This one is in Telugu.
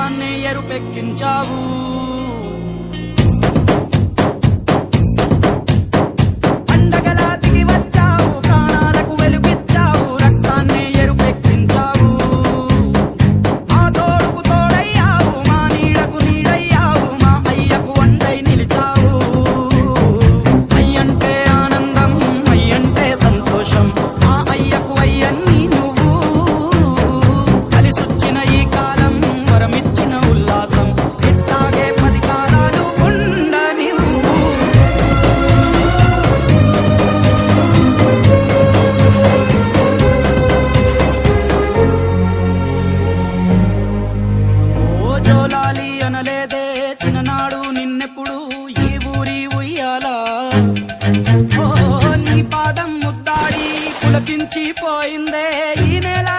రక్తాన్నే ఎరుపెక్కించావు. జోలాలి అనలేదే చిన్ననాడు నిన్నెప్పుడు ఈ ఊరి ఉయ్యాలా. ఓ నీ పాదం ముద్దాడి పులకించిపోయిందే ఈ నెల